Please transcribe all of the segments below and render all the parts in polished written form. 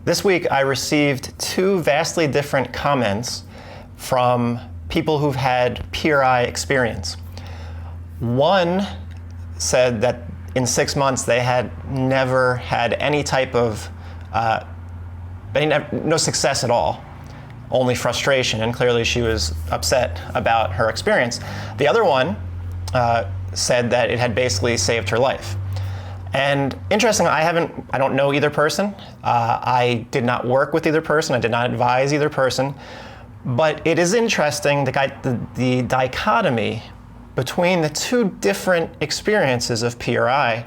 This week I received two vastly different comments from people who've had PRI experience. One said that in 6 months they had never had any type of, no success at all, only frustration, and clearly she was upset about her experience. The other one said that it had basically saved her life. And interestingly, I don't know either person. I did not work with either person. I did not advise either person. But it is interesting, the dichotomy between the two different experiences of PRI,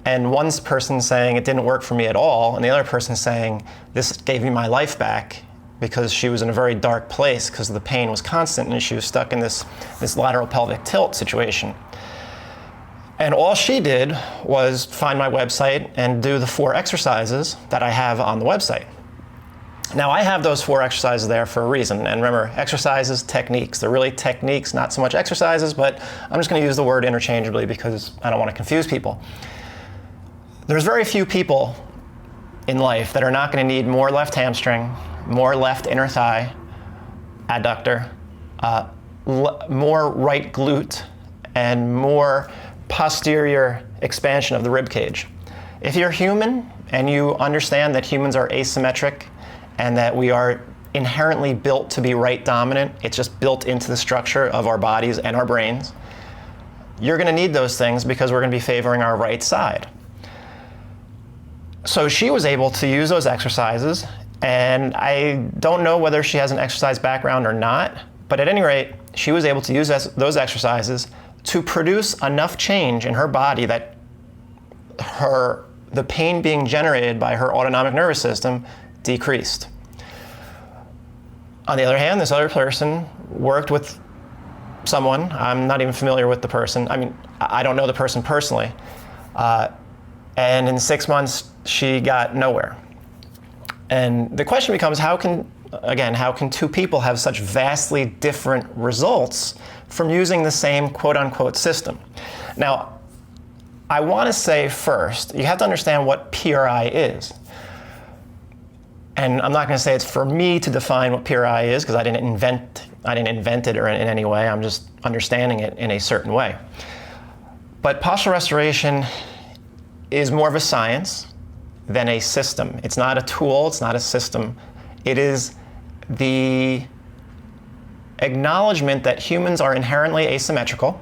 and one person saying it didn't work for me at all, and the other person saying this gave me my life back, because she was in a very dark place because the pain was constant and she was stuck in this lateral pelvic tilt situation. And all she did was find my website and do the 4 exercises that I have on the website. Now, I have those 4 exercises there for a reason. And remember, exercises, techniques. They're really techniques, not so much exercises, but I'm just going to use the word interchangeably because I don't want to confuse people. There's very few people in life that are not going to need more left hamstring, more left inner thigh, adductor, more right glute, and more posterior expansion of the rib cage. If you're human and you understand that humans are asymmetric and that we are inherently built to be right dominant, it's just built into the structure of our bodies and our brains, you're going to need those things because we're going to be favoring our right side. So she was able to use those exercises, and I don't know whether she has an exercise background or not, but at any rate, she was able to use those exercises to produce enough change in her body that the pain being generated by her autonomic nervous system decreased. On the other hand, this other person worked with someone, I'm not even familiar with the person, I don't know the person personally, and in 6 months she got nowhere. And the question becomes, how can two people have such vastly different results from using the same quote-unquote system? Now, I want to say first, you have to understand what PRI is. And I'm not going to say it's for me to define what PRI is, because I didn't invent it or in any way. I'm just understanding it in a certain way. But postural restoration is more of a science than a system. It's not a tool, it's not a system. It is the acknowledgement that humans are inherently asymmetrical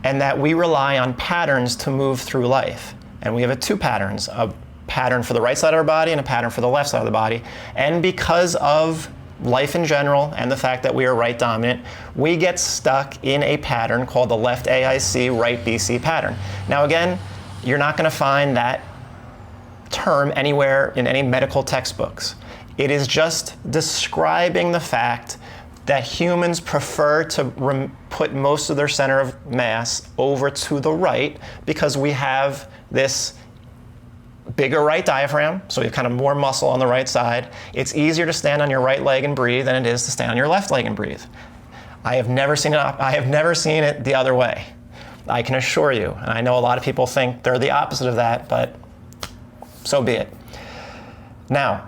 and that we rely on patterns to move through life. And we have 2 patterns, a pattern for the right side of our body and a pattern for the left side of the body. And because of life in general and the fact that we are right dominant, we get stuck in a pattern called the left AIC, right BC pattern. Now again, you're not going to find that term anywhere in any medical textbooks. It is just describing the fact that humans prefer to put most of their center of mass over to the right because we have this bigger right diaphragm, so we have kind of more muscle on the right side. It's easier to stand on your right leg and breathe than it is to stand on your left leg and breathe. I have never seen it the other way. I can assure you, and I know a lot of people think they're the opposite of that, but so be it. Now,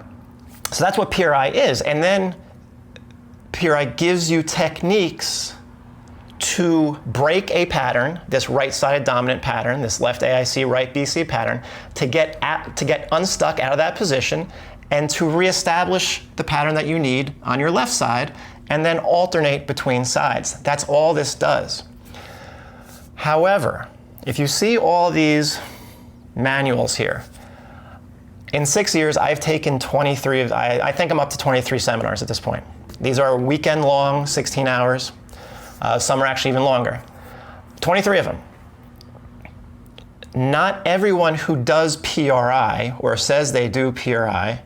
so that's what PRI is, and then PRI gives you techniques to break a pattern, this right-sided dominant pattern, this left AIC, right BC pattern, to get unstuck out of that position and to reestablish the pattern that you need on your left side and then alternate between sides. That's all this does. However, if you see all these manuals here, in 6 years, I've taken 23, I think I'm up to 23 seminars at this point. These are weekend long, 16 hours. Some are actually even longer. 23 of them. Not everyone who does PRI or says they do PRI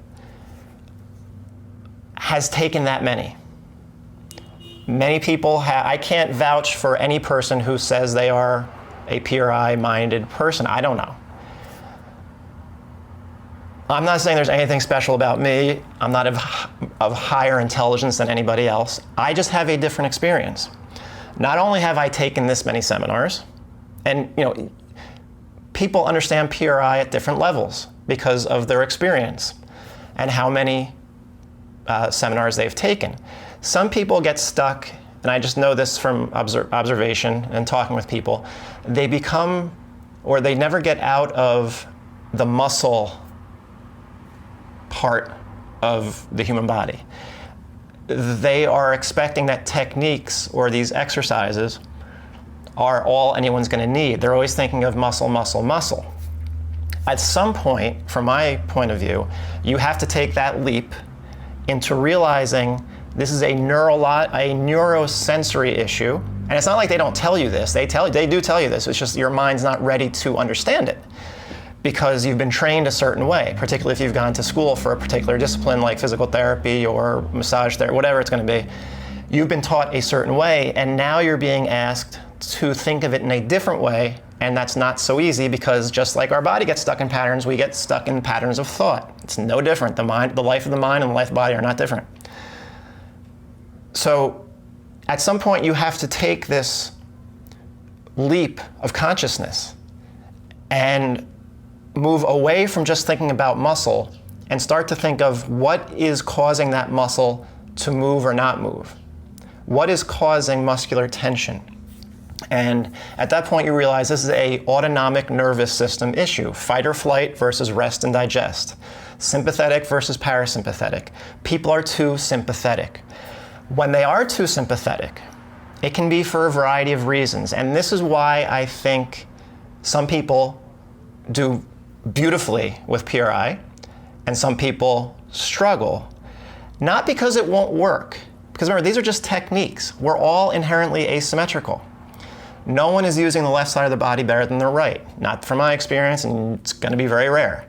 has taken that many. Many people I can't vouch for any person who says they are a PRI-minded person. I don't know. I'm not saying there's anything special about me. I'm not of higher intelligence than anybody else. I just have a different experience. Not only have I taken this many seminars, and people understand PRI at different levels because of their experience. and how many seminars they've taken. Some people get stuck, and I just know this from observation and talking with people, they become, or they never get out of the muscle part of the human body. They are expecting that techniques or these exercises are all anyone's going to need. They're always thinking of muscle, muscle, muscle. At some point, from my point of view, you have to take that leap into realizing this is a neurosensory issue. And it's not like they don't tell you this. They do tell you this. It's just your mind's not ready to understand it because you've been trained a certain way, particularly if you've gone to school for a particular discipline like physical therapy or massage therapy, whatever it's going to be. You've been taught a certain way, and now you're being asked to think of it in a different way, and that's not so easy because just like our body gets stuck in patterns, we get stuck in patterns of thought. It's no different. The life of the mind and the life of the body are not different. So at some point you have to take this leap of consciousness and move away from just thinking about muscle and start to think of what is causing that muscle to move or not move. What is causing muscular tension? And at that point you realize this is an autonomic nervous system issue. Fight or flight versus rest and digest. Sympathetic versus parasympathetic. People are too sympathetic. When they are too sympathetic, it can be for a variety of reasons. And this is why I think some people do beautifully with PRI and some people struggle. Not because it won't work. Because remember, these are just techniques. We're all inherently asymmetrical. No one is using the left side of the body better than the right. Not from my experience, and it's going to be very rare.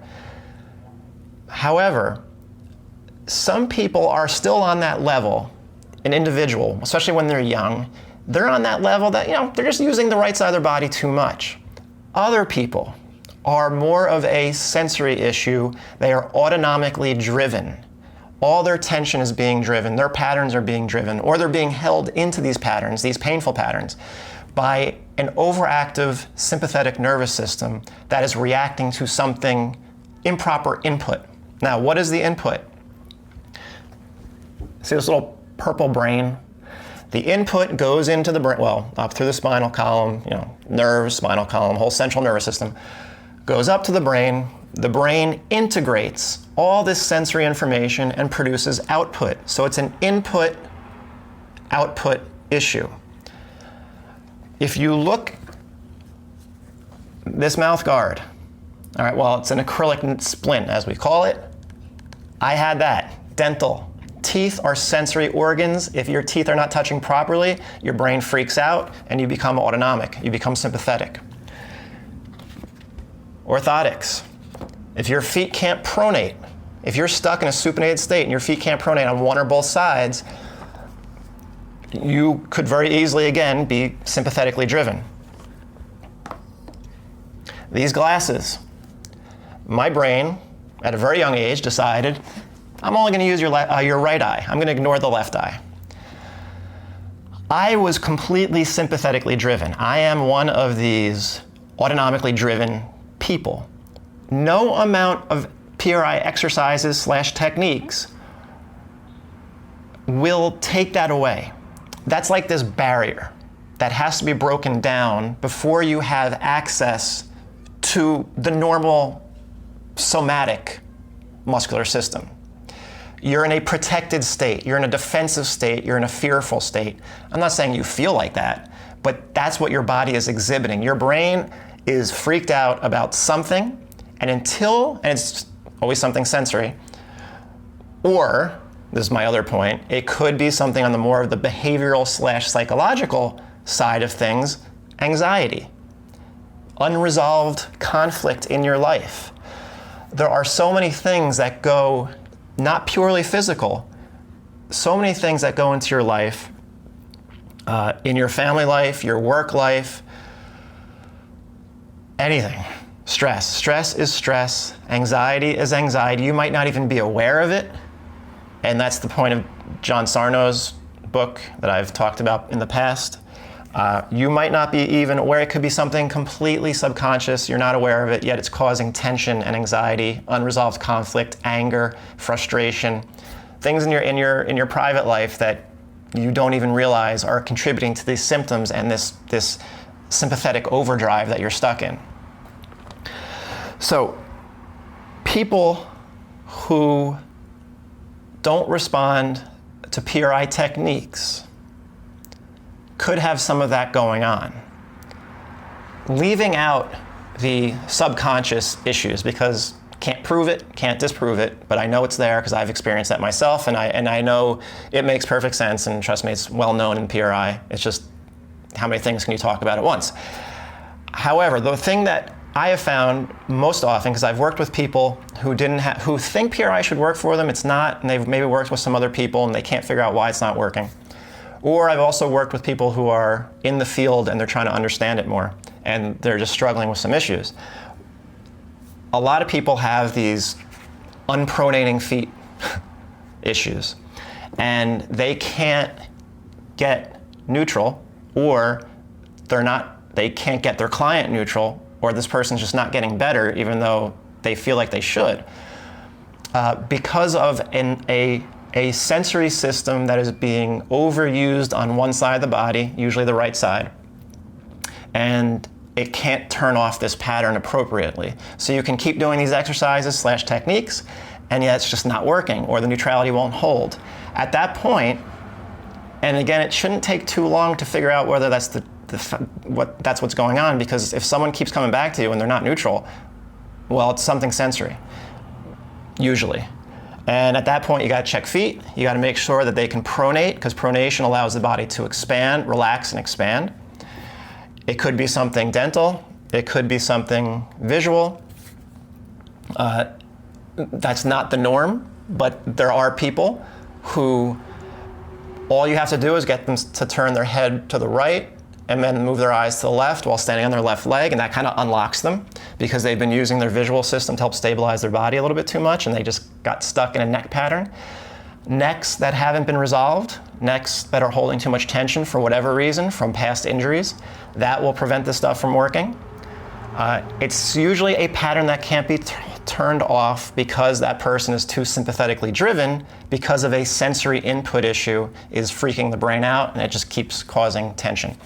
However, some people are still on that level, an individual, especially when they're young, they're on that level that, they're just using the right side of their body too much. Other people are more of a sensory issue. They are autonomically driven. All their tension is being driven, their patterns are being driven, or they're being held into these patterns, these painful patterns, by an overactive sympathetic nervous system that is reacting to something improper input. Now, what is the input? See this little purple brain? The input goes into the brain, up through the spinal column, nerves, spinal column, whole central nervous system, goes up to the brain. The brain integrates all this sensory information and produces output. So it's an input-output issue. If you look, this mouth guard, all right, it's an acrylic splint, as we call it. I had that. Dental. Teeth are sensory organs. If your teeth are not touching properly, your brain freaks out and you become autonomic. You become sympathetic. Orthotics. If your feet can't pronate, if you're stuck in a supinated state and your feet can't pronate on one or both sides, you could very easily, again, be sympathetically driven. These glasses. My brain, at a very young age, decided, I'm only going to use your right eye. I'm going to ignore the left eye. I was completely sympathetically driven. I am one of these autonomically driven people. No amount of PRI exercises / techniques will take that away. That's like this barrier that has to be broken down before you have access to the normal somatic muscular system. You're in a protected state, you're in a defensive state, you're in a fearful state. I'm not saying you feel like that, but that's what your body is exhibiting. Your brain is freaked out about something, and it's always something sensory, or, this is my other point, it could be something on the more of the behavioral / psychological side of things, anxiety, unresolved conflict in your life. There are so many things that go, not purely physical, so many things that go into your life, in your family life, your work life, anything. Stress. Stress is stress. Anxiety is anxiety. You might not even be aware of it. And that's the point of John Sarno's book that I've talked about in the past. You might not be even aware. It could be something completely subconscious. You're not aware of it, yet it's causing tension and anxiety, unresolved conflict, anger, frustration, things in your private life that you don't even realize are contributing to these symptoms and this sympathetic overdrive that you're stuck in. So people who don't respond to PRI techniques could have some of that going on. Leaving out the subconscious issues, because can't prove it, can't disprove it, but I know it's there because I've experienced that myself, and I know it makes perfect sense, and trust me, it's well known in PRI. It's just how many things can you talk about at once? However, the thing that I have found most often, because I've worked with people who who think PRI should work for them, it's not, and they've maybe worked with some other people and they can't figure out why it's not working. Or I've also worked with people who are in the field and they're trying to understand it more and they're just struggling with some issues. A lot of people have these unpronating feet issues, and they can't get neutral, or they can't get their client neutral, or this person's just not getting better even though they feel like they should, because of a sensory system that is being overused on one side of the body, usually the right side, and it can't turn off this pattern appropriately. So you can keep doing these exercises / techniques, and yet it's just not working, or the neutrality won't hold. At that point, and again, it shouldn't take too long to figure out whether that's that's what's going on, because if someone keeps coming back to you and they're not neutral, well, it's something sensory, usually. And at that point, you got to check feet. You got to make sure that they can pronate, because pronation allows the body to expand, relax, and expand. It could be something dental. It could be something visual. That's not the norm, but there are people who all you have to do is get them to turn their head to the right and then move their eyes to the left while standing on their left leg, and that kind of unlocks them because they've been using their visual system to help stabilize their body a little bit too much, and they just got stuck in a neck pattern. Necks that haven't been resolved, necks that are holding too much tension for whatever reason from past injuries, that will prevent this stuff from working. It's usually a pattern that can't be turned off because that person is too sympathetically driven, because of a sensory input issue is freaking the brain out, and it just keeps causing tension.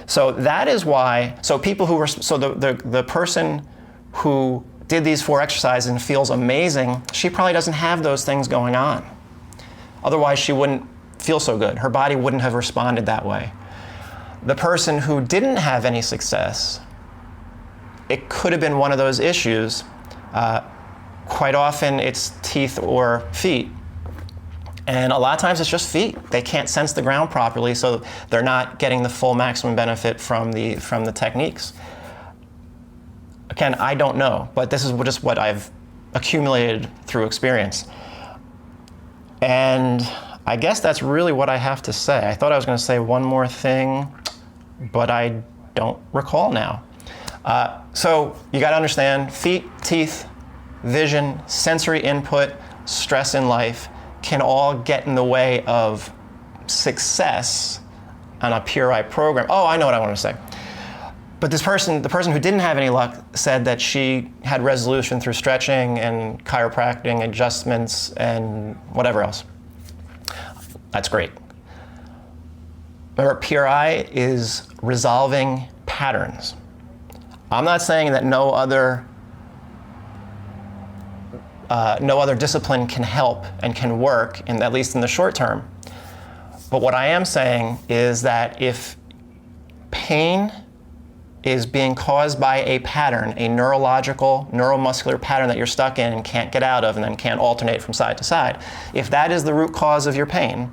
So that is why, so people who were, so the person who did these 4 exercises and feels amazing, she probably doesn't have those things going on. Otherwise, she wouldn't feel so good. Her body wouldn't have responded that way. The person who didn't have any success, it could have been one of those issues. Quite often it's teeth or feet. And a lot of times it's just feet. They can't sense the ground properly, so they're not getting the full maximum benefit from the techniques. Again, I don't know, but this is just what I've accumulated through experience. And I guess that's really what I have to say. I thought I was going to say one more thing, but I don't recall now. So you got to understand, feet, teeth, vision, sensory input, stress in life can all get in the way of success on a PRI program. Oh, I know what I want to say. But this person, the person who didn't have any luck, said that she had resolution through stretching and chiropractic adjustments and whatever else. That's great. Remember, PRI is resolving patterns. I'm not saying that no other discipline can help and can work, at least in the short term. But what I am saying is that if pain is being caused by a pattern, a neurological, neuromuscular pattern that you're stuck in and can't get out of and then can't alternate from side to side, if that is the root cause of your pain,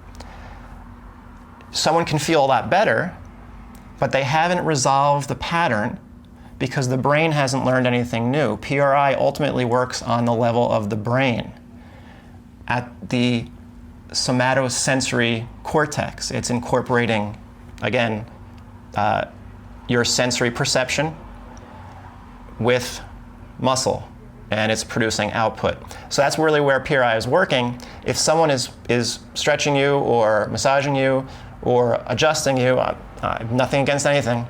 someone can feel a lot better, but they haven't resolved the pattern because the brain hasn't learned anything new. PRI ultimately works on the level of the brain, at the somatosensory cortex. It's incorporating, again, your sensory perception with muscle, and it's producing output. So that's really where PRI is working. If someone is stretching you or massaging you or adjusting you, Nothing against anything.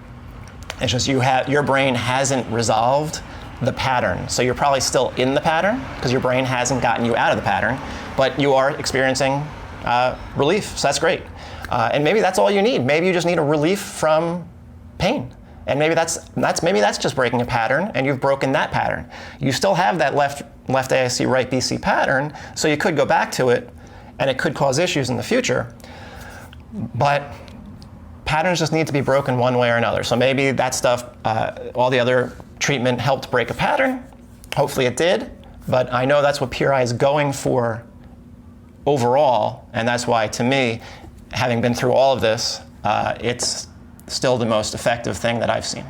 It's just your brain hasn't resolved the pattern. So you're probably still in the pattern because your brain hasn't gotten you out of the pattern, but you are experiencing relief. So that's great. And maybe that's all you need. Maybe you just need a relief from pain. And maybe that's just breaking a pattern, and you've broken that pattern. You still have that left ASC, right BC pattern, so you could go back to it, and it could cause issues in the future. But patterns just need to be broken one way or another. So maybe that stuff, all the other treatment helped break a pattern. Hopefully it did, but I know that's what PRI is going for overall, and that's why, to me, having been through all of this, it's still the most effective thing that I've seen.